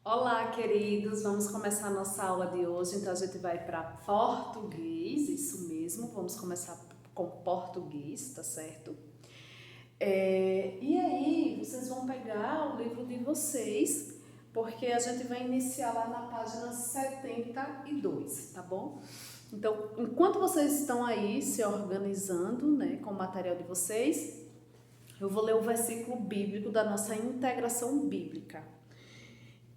Olá, queridos! Vamos começar a nossa aula de hoje. Então, a gente vai para português, isso mesmo. Vamos começar com português, tá certo? E aí, vocês vão pegar o livro de vocês, porque a gente vai iniciar lá na página 72, tá bom? Então, enquanto vocês estão aí se organizando, né, com o material de vocês, eu vou ler o versículo bíblico da nossa integração bíblica,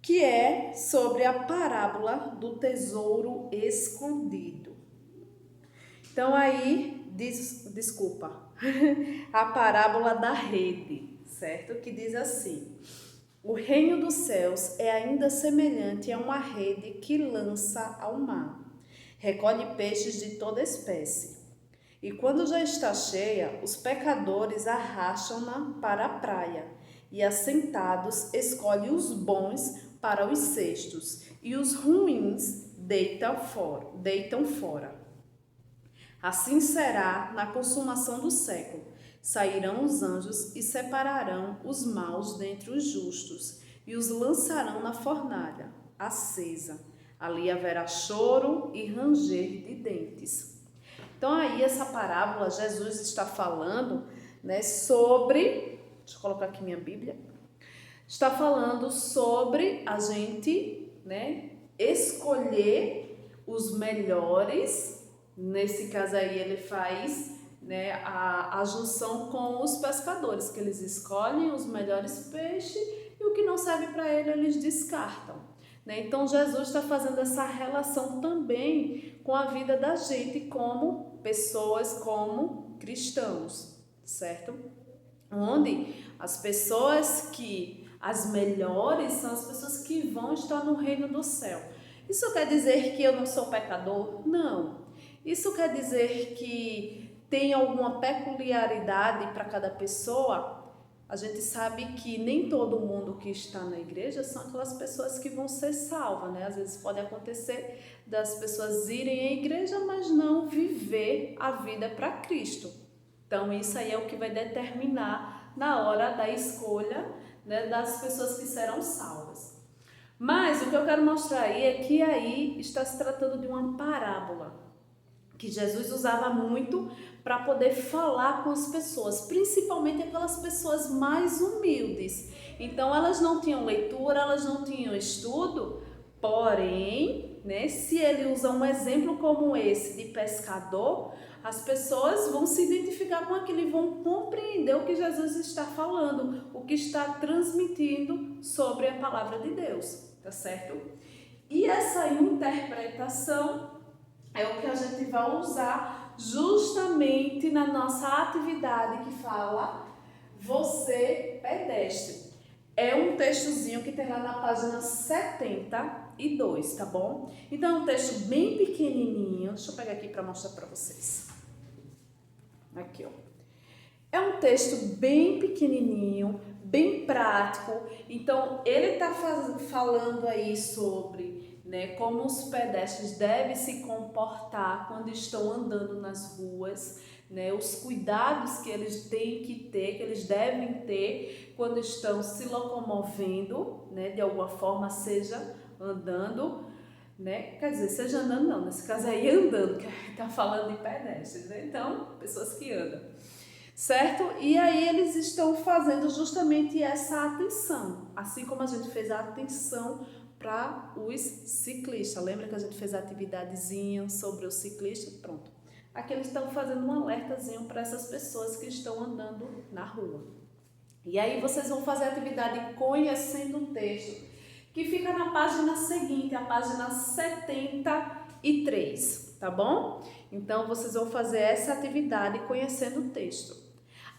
que é sobre a parábola do tesouro escondido. Então aí, desculpa, a parábola da rede, certo? Que diz assim: o reino dos céus é ainda semelhante a uma rede que lança ao mar. Recolhe peixes de toda espécie. E quando já está cheia, os pecadores arrastam-na para a praia, e assentados escolhe os bons para os cestos, e os ruins deitam fora. Assim será na consumação do século. Sairão os anjos e separarão os maus dentre os justos, e os lançarão na fornalha acesa. Ali haverá choro e ranger de dentes. Então aí essa parábola Jesus está falando, né, sobre, deixa eu colocar aqui minha Bíblia, está falando sobre a gente, né, escolher os melhores. Nesse caso aí ele faz, né, a junção com os pescadores, que eles escolhem os melhores peixes e o que não serve para ele eles descartam. Então Jesus está fazendo essa relação também com a vida da gente como pessoas, como cristãos, certo? Onde as pessoas as melhores são as pessoas que vão estar no reino do céu. Isso quer dizer que eu não sou pecador? Não. Isso quer dizer que tem alguma peculiaridade para cada pessoa? A gente sabe que nem todo mundo que está na igreja são aquelas pessoas que vão ser salvas, né? Às vezes pode acontecer das pessoas irem à igreja, mas não viver a vida para Cristo. Então isso aí é o que vai determinar na hora da escolha, né, das pessoas que serão salvas. Mas o que eu quero mostrar aí é que aí está se tratando de uma parábola que Jesus usava muito para poder falar com as pessoas, principalmente aquelas pessoas mais humildes. Então elas não tinham leitura, elas não tinham estudo, porém, né, se ele usa um exemplo como esse de pescador, as pessoas vão se identificar com aquilo e vão compreender o que Jesus está falando, o que está transmitindo sobre a palavra de Deus, tá certo? E essa interpretação é o que a gente vai usar justamente na nossa atividade que fala Você Pedestre. É um textozinho que tem lá na página 72, tá bom? Então é um texto bem pequenininho. Deixa eu pegar aqui para mostrar para vocês. Aqui, ó. É um texto bem pequenininho, bem prático. Então ele está falando aí sobre, né, como os pedestres devem se comportar quando estão andando nas ruas, né, os cuidados que eles têm que ter, que eles devem ter quando estão se locomovendo, né, de alguma forma, seja andando, né, quer dizer, seja andando não, nesse caso aí andando, que está falando de pedestres, né, então, pessoas que andam. Certo? E aí eles estão fazendo justamente essa atenção, assim como a gente fez a atenção para os ciclistas. Lembra que a gente fez a atividadezinha sobre os ciclistas? Pronto. Aqui eles estão fazendo um alertazinho para essas pessoas que estão andando na rua. E aí vocês vão fazer a atividade conhecendo o texto, que fica na página seguinte, a página 73, tá bom? Então vocês vão fazer essa atividade conhecendo o texto.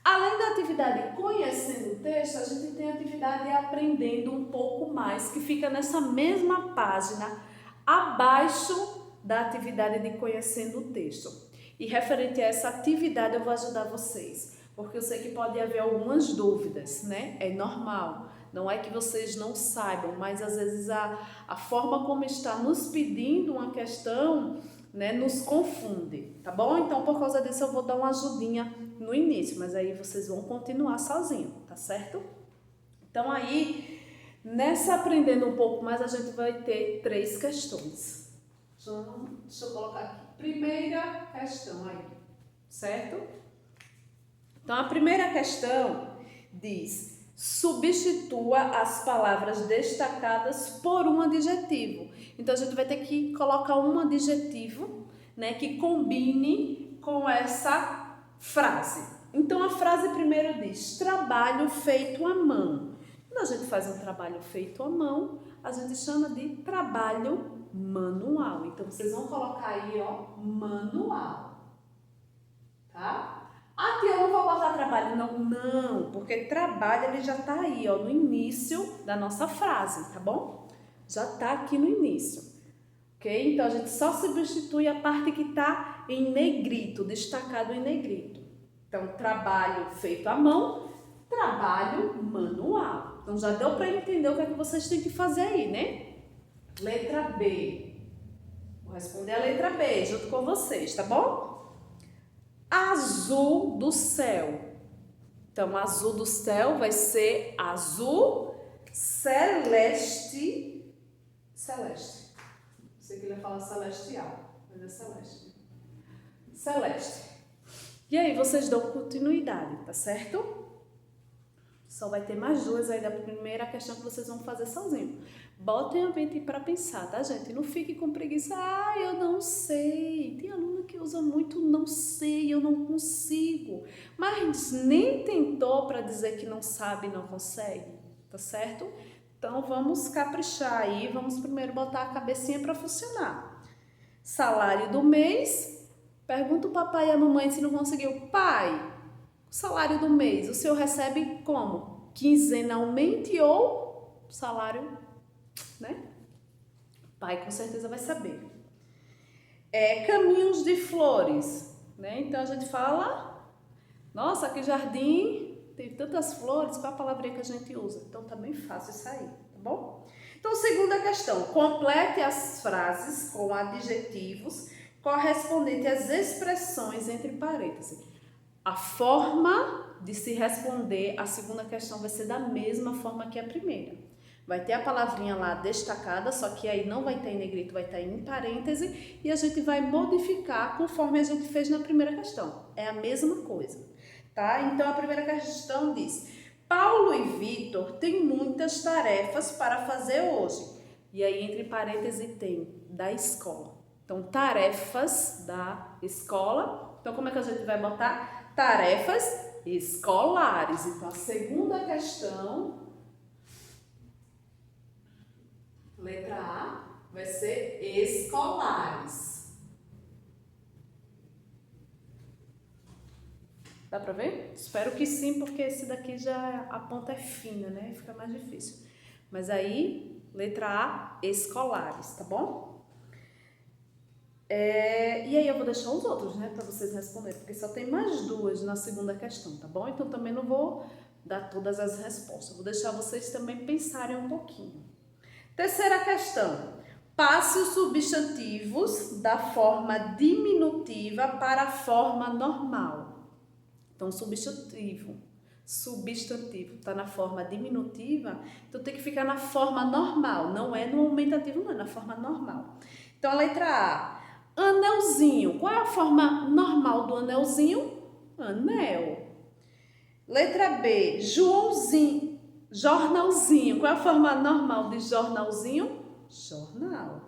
Além da atividade conhecendo o texto, a gente tem a atividade aprendendo um pouco mais, que fica nessa mesma página, abaixo da atividade de conhecendo o texto. E referente a essa atividade eu vou ajudar vocês, porque eu sei que pode haver algumas dúvidas, né? É normal, não é que vocês não saibam, mas às vezes a forma como está nos pedindo uma questão, né, nos confunde, tá bom? Então, por causa disso, eu vou dar uma ajudinha no início, mas aí vocês vão continuar sozinho, tá certo? Então, aí, Nessa aprendendo um pouco mais, a gente vai ter 3 questões. Deixa eu colocar aqui. Primeira questão aí, certo? Então, a primeira questão diz: substitua as palavras destacadas por um adjetivo. Então, a gente vai ter que colocar um adjetivo, né, que combine com essa frase. Então, a frase primeiro diz: trabalho feito à mão. Quando a gente faz um trabalho feito à mão, a gente chama de trabalho manual. Então, vocês vão colocar aí, ó, manual, tá? Aqui eu não vou botar trabalho, não, porque trabalho ele já tá aí, ó, no início da nossa frase, tá bom? Já tá aqui no início, ok? Então, a gente só substitui a parte que tá em negrito, destacado em negrito. Então, trabalho feito à mão, trabalho manual. Então, já deu para entender o que é que vocês têm que fazer aí, né? Letra B. Vou responder a letra B junto com vocês, tá bom? Azul do céu. Então, azul do céu vai ser azul celeste. Celeste. Sei que ele ia falar celestial, mas é celeste. Celeste. E aí, vocês dão continuidade, tá certo? Só vai ter mais 2 aí da primeira questão que vocês vão fazer sozinho. Botem a mente para pensar, tá, gente? Não fique com preguiça. Ah, eu não sei. Tem aluno que usa muito não sei, eu não consigo. Mas nem tentou para dizer que não sabe e não consegue, tá certo? Então, vamos caprichar aí. Vamos primeiro botar a cabecinha para funcionar. Salário do mês. Pergunta o papai e a mamãe se não conseguiu. Pai, o salário do mês, o senhor recebe como? Quinzenalmente ou salário, né? Pai com certeza vai saber. Caminhos de flores, né? Então a gente fala, nossa, que jardim tem tantas flores, qual a palavrinha que a gente usa? Então tá bem fácil isso aí, tá bom? Então, segunda questão, complete as frases com adjetivos correspondentes às expressões entre parênteses. A forma de se responder a segunda questão vai ser da mesma forma que a primeira. Vai ter a palavrinha lá destacada, só que aí não vai estar em negrito, vai estar em parêntese, e a gente vai modificar conforme a gente fez na primeira questão. É a mesma coisa, tá? Então, a primeira questão diz: Paulo e Vitor têm muitas tarefas para fazer hoje. E aí, entre parênteses, tem da escola. Então, tarefas da escola. Então, como é que a gente vai botar? Tarefas escolares. Então, a segunda questão, letra A, vai ser escolares. Dá pra ver? Espero que sim, porque esse daqui já a ponta é fina, né? Fica mais difícil. Mas aí, letra A, escolares, tá bom? E aí eu vou deixar os outros, né, para vocês responderem, porque só tem mais 2 na segunda questão, tá bom? Então também não vou dar todas as respostas, vou deixar vocês também pensarem um pouquinho. Terceira questão, passe os substantivos da forma diminutiva para a forma normal. Então, substantivo está na forma diminutiva, então tem que ficar na forma normal, não é no aumentativo, não, é na forma normal. Então, a letra A. Anelzinho. Qual é a forma normal do anelzinho? Anel. Letra B. Joãozinho. Jornalzinho. Qual é a forma normal de jornalzinho? Jornal.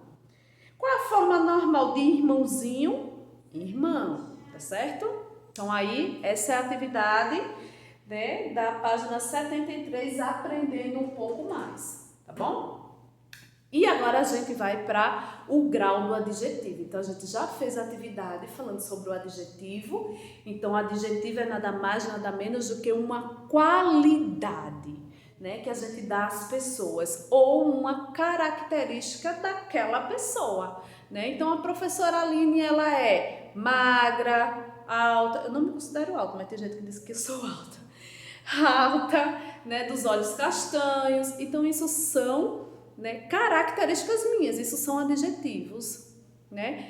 Qual é a forma normal de irmãozinho? Irmão. Tá certo? Então, aí, essa é a atividade, né, da página 73, aprendendo um pouco mais. Tá bom? E agora a gente vai para o grau do adjetivo. Então, a gente já fez a atividade falando sobre o adjetivo. Então, o adjetivo é nada mais, nada menos do que uma qualidade, né, que a gente dá às pessoas ou uma característica daquela pessoa, né? Então, a professora Aline, ela é magra, alta. Eu não me considero alta, mas tem gente que diz que eu sou alta. Alta, né, dos olhos castanhos. Então, isso são, né, características minhas, isso são adjetivos, né?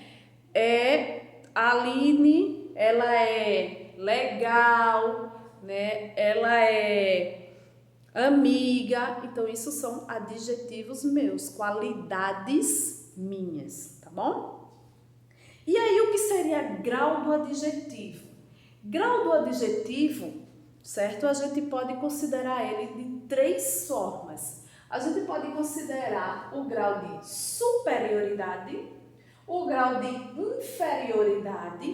A Aline, ela é legal, né? Ela é amiga. Então, isso são adjetivos meus, qualidades minhas, tá bom? E aí, o que seria grau do adjetivo? Grau do adjetivo, certo? A gente pode considerar ele de 3 formas. A gente pode considerar o grau de superioridade, o grau de inferioridade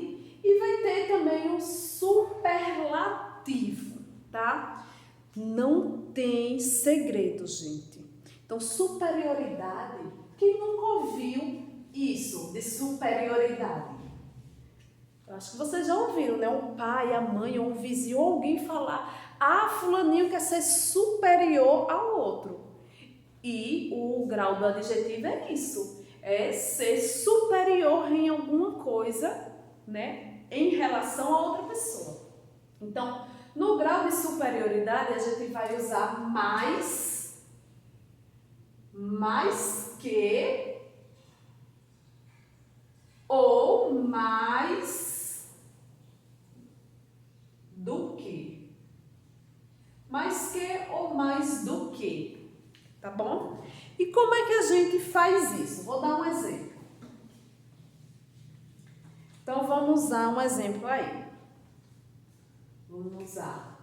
e vai ter também o superlativo, tá? Não tem segredo, gente. Então, superioridade, quem nunca ouviu isso de superioridade? Eu acho que vocês já ouviram, né? O pai, a mãe, ou um vizinho, ou alguém falar: ah, fulaninho quer ser superior ao outro. E o grau do adjetivo é isso, é ser superior em alguma coisa, né, em relação a outra pessoa. Então, no grau de superioridade, a gente vai usar mais que, ou mais do que. Mais que ou mais do que. Tá bom? E como é que a gente faz isso? Vou dar um exemplo. Então, vamos usar um exemplo aí. Vou usar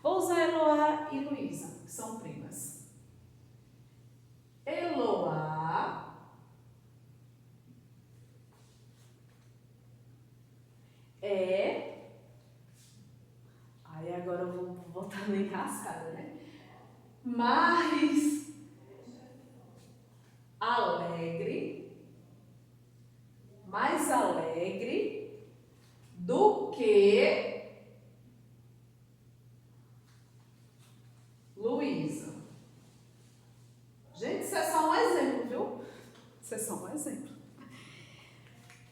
Eloá e Luísa, que são primas. Eloá é... Aí agora eu vou botar na enrascada, né? Mais alegre do que Luísa. Gente, isso é só um exemplo, viu? Isso é só um exemplo.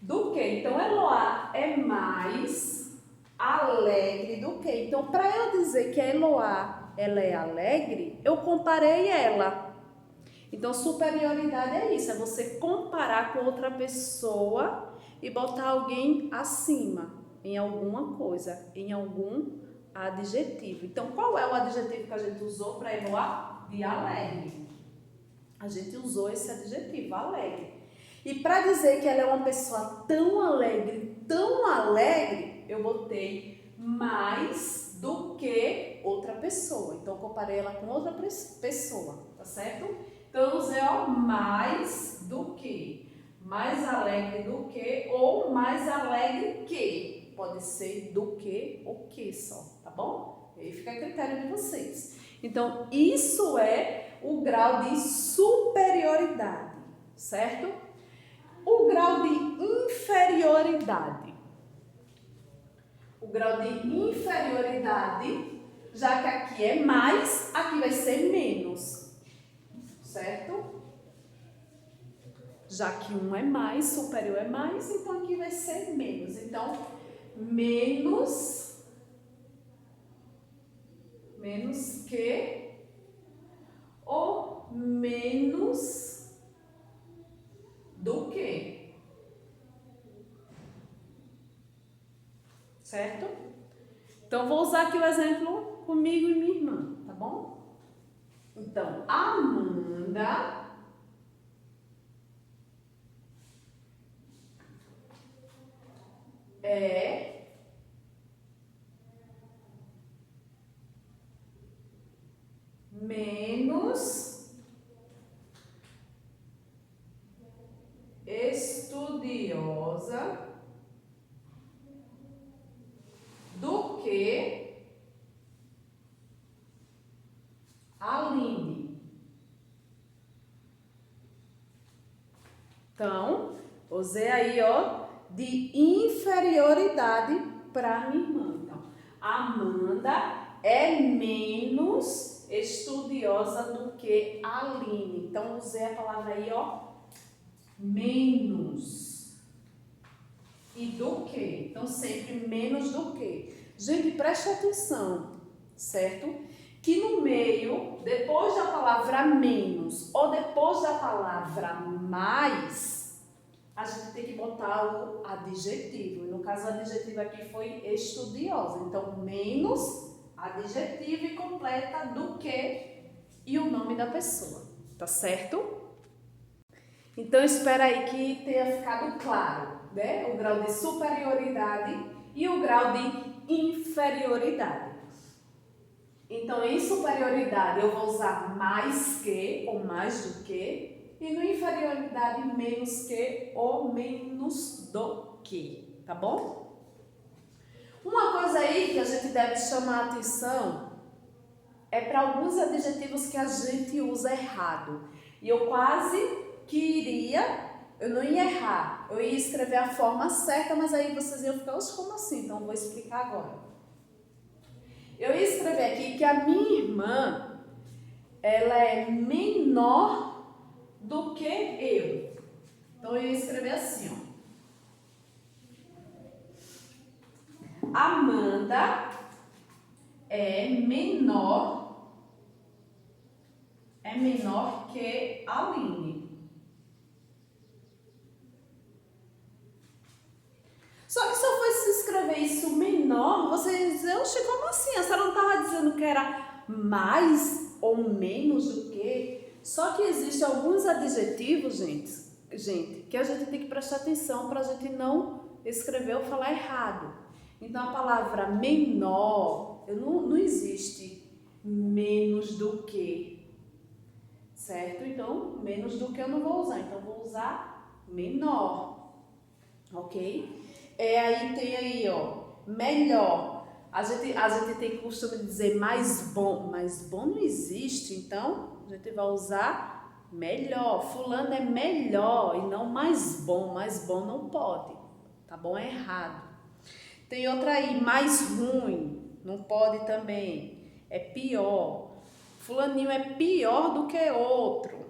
Do que? Então, Eloá é mais alegre do que. Então, para eu dizer que a Eloá ela é alegre, eu comparei ela. Então, superioridade é isso, é você comparar com outra pessoa e botar alguém acima em alguma coisa, em algum adjetivo. Então, qual é o adjetivo que a gente usou para Eloá? De alegre. A gente usou esse adjetivo, alegre. E para dizer que ela é uma pessoa tão alegre, eu botei mais do que outra pessoa. Então, eu comparei ela com outra pessoa, tá certo? Então, eu usei mais do que, mais alegre do que ou mais alegre que. Pode ser do que ou que só, tá bom? Aí fica a critério de vocês. Então, isso é o grau de superioridade, certo? O grau de inferioridade. O grau de inferioridade, já que aqui é mais, aqui vai ser menos. Certo? Já que um é mais, superior é mais, então aqui vai ser menos. Então, menos que ou menos do que. Certo? Então, vou usar aqui o exemplo comigo e minha irmã, tá bom? Então, Amanda é menos estudiosa do que Aline. Então, usei aí, ó, de inferioridade para minha irmã. Então, Amanda é menos estudiosa do que Aline. Então, usei a palavra aí, ó, menos. E do que? Então, sempre menos do que. Gente, preste atenção, certo? Que no meio, depois da palavra menos ou depois da palavra mais, a gente tem que botar o adjetivo. No caso, o adjetivo aqui foi estudiosa. Então, menos Adjetivo e completa do que e o nome da pessoa, tá certo? Então, espera aí que tenha ficado claro, né? O grau de superioridade e o grau de inferioridade. Então, em superioridade, eu vou usar mais que ou mais do que, e no inferioridade, menos que ou menos do que, tá bom? Uma coisa aí que a gente deve chamar a atenção é para alguns adjetivos que a gente usa errado. E eu quase que eu não ia errar, eu ia escrever a forma certa, mas aí vocês iam ficar, como assim? Então eu vou explicar agora. Eu ia escrever aqui que a minha irmã, ela é menor do que eu. Então eu ia escrever assim, ó. Amanda é menor que Aline. Só que se eu fosse escrever isso menor, você ia dizer, oxe, como assim? A senhora não estava dizendo que era mais ou menos do que? Só que existem alguns adjetivos, gente, que a gente tem que prestar atenção para a gente não escrever ou falar errado. Então, a palavra menor, não existe menos do que, certo? Então, menos do que eu não vou usar. Então, eu vou usar menor, ok? Aí tem aí, ó, melhor. A gente tem costume de dizer mais bom, mas bom não existe, então a gente vai usar melhor. Fulano é melhor e não mais bom não pode, tá bom? É errado. Tem outra aí, mais ruim, não pode também, é pior. Fulaninho é pior do que outro.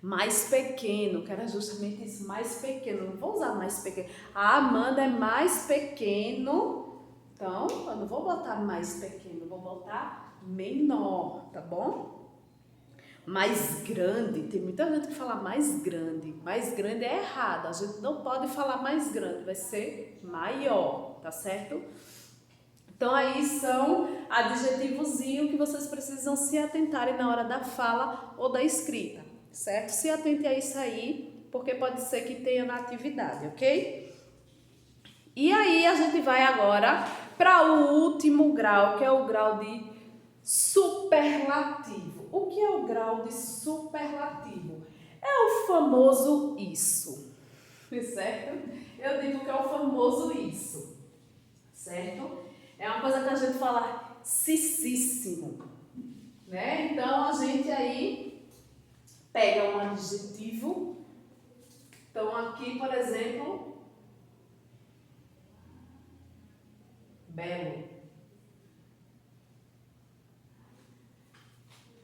Mais pequeno, que era justamente isso, mais pequeno, não vou usar mais pequeno. A Amanda é mais pequeno, então eu não vou botar mais pequeno, vou botar menor, tá bom? Mais grande, tem muita gente que fala mais grande é errado, a gente não pode falar mais grande, vai ser maior, tá certo? Então aí são adjetivozinhos que vocês precisam se atentarem na hora da fala ou da escrita. Certo? Se atente a isso aí, porque pode ser que tenha na atividade, ok? E aí a gente vai agora para o último grau, que é o grau de superlativo. O que é o grau de superlativo? É o famoso isso, certo? Eu digo que é o famoso isso, certo? É uma coisa que a gente fala sissíssimo, né? Então a gente aí pega um adjetivo, então aqui, por exemplo, belo.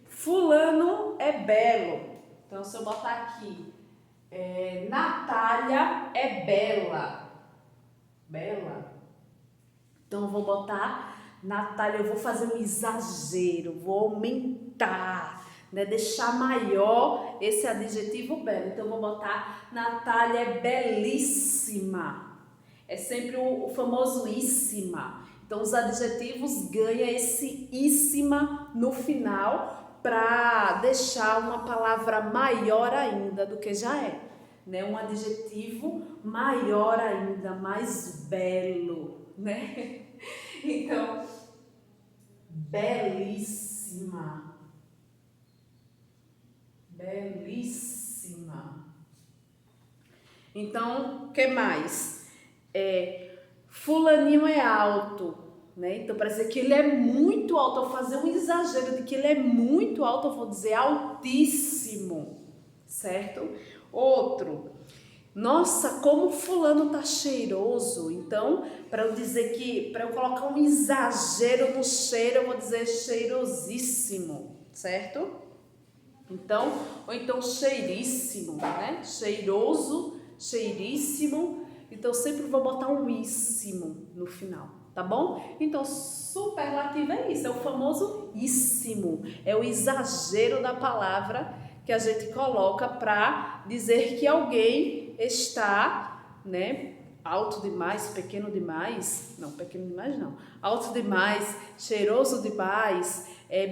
Fulano é belo, então se eu botar aqui, Natália é bela, então eu vou botar Natália, eu vou fazer um exagero, vou aumentar, né, deixar maior esse adjetivo belo. Então, eu vou botar Natália é belíssima. É sempre o famoso íssima. Então, os adjetivos ganham esse íssima no final para deixar uma palavra maior ainda do que já é. Né? Um adjetivo maior ainda, mais belo, né? Então, belíssima. Belíssima. Então, o que mais? Fulaninho é alto, né? Então, para dizer que ele é muito alto, eu vou fazer um exagero de que ele é muito alto, eu vou dizer altíssimo, certo? Outro, nossa, como fulano tá cheiroso. Então, para eu dizer que, para eu colocar um exagero no cheiro, eu vou dizer cheirosíssimo, certo? Então, ou então cheiríssimo, né? Cheiroso, cheiríssimo. Então, sempre vou botar um íssimo no final, tá bom? Então, superlativo é isso, é o famoso íssimo. É o exagero da palavra que a gente coloca para dizer que alguém está, né, alto demais, pequeno demais, não, pequeno demais não, alto demais, cheiroso demais,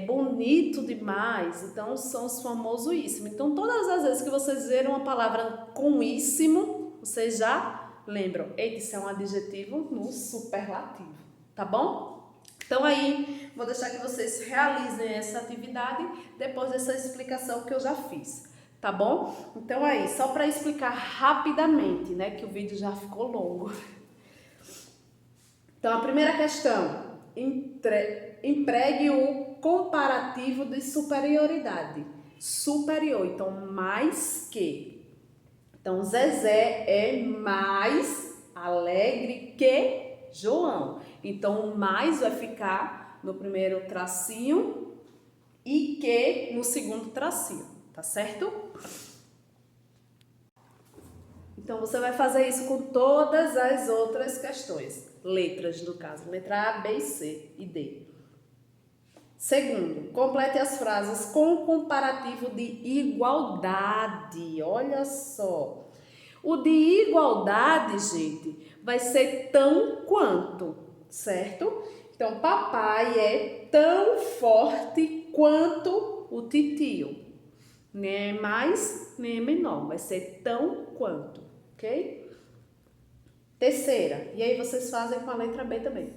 bonito demais, então são os famosos íssimo. Então todas as vezes que vocês verem uma palavra com íssimo, vocês já lembram, eita, isso é um adjetivo no superlativo, tá bom? Então aí, vou deixar que vocês realizem essa atividade depois dessa explicação que eu já fiz. Tá bom? Então aí, só para explicar rapidamente, né, que o vídeo já ficou longo. Então a primeira questão, empregue o comparativo de superioridade. Superior, então mais que. Então Zezé é mais alegre que João. Então o mais vai ficar no primeiro tracinho e que no segundo tracinho. Tá certo? Então, você vai fazer isso com todas as outras questões. Letras, no caso. Letra A, B, C e D. Segundo, complete as frases com comparativo de igualdade. Olha só. O de igualdade, gente, vai ser tão quanto, certo? Então, papai é tão forte quanto o titio. Nem é mais, nem é menor. Vai ser tão quanto, ok? Terceira. E aí vocês fazem com a letra B também.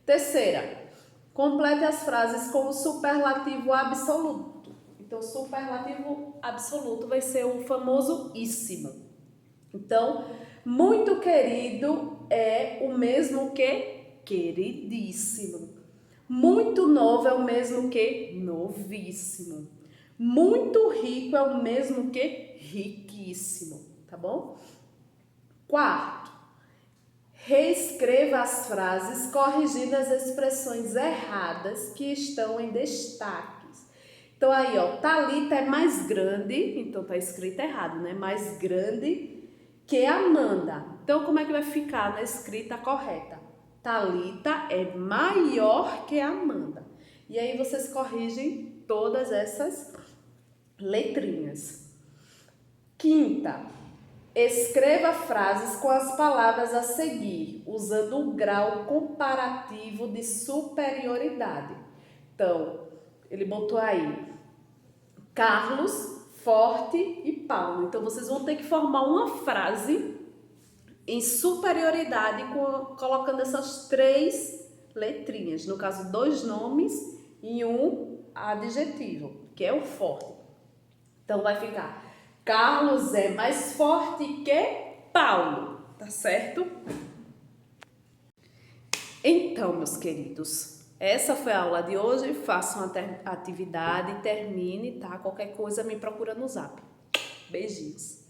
Terceira. Complete as frases com o superlativo absoluto. Então, o superlativo absoluto vai ser o famoso íssimo. Então, muito querido é o mesmo que queridíssimo. Muito novo é o mesmo que novíssimo. Muito rico é o mesmo que riquíssimo, tá bom? Quarto, reescreva as frases corrigindo as expressões erradas que estão em destaques. Então aí, ó, Thalita é mais grande, então tá escrito errado, né? Mais grande que Amanda. Então como é que vai ficar na escrita correta? Thalita é maior que Amanda. E aí vocês corrigem todas essas letrinhas. Quinta, escreva frases com as palavras a seguir, usando o grau comparativo de superioridade. Então, ele botou aí Carlos, Forte e Paulo. Então, vocês vão ter que formar uma frase em superioridade colocando essas três letrinhas. No caso, 2 nomes e um adjetivo, que é o forte. Então, vai ficar Carlos é mais forte que Paulo, tá certo? Então, meus queridos, essa foi a aula de hoje. Façam a atividade, termine, tá? Qualquer coisa me procura no Zap. Beijinhos.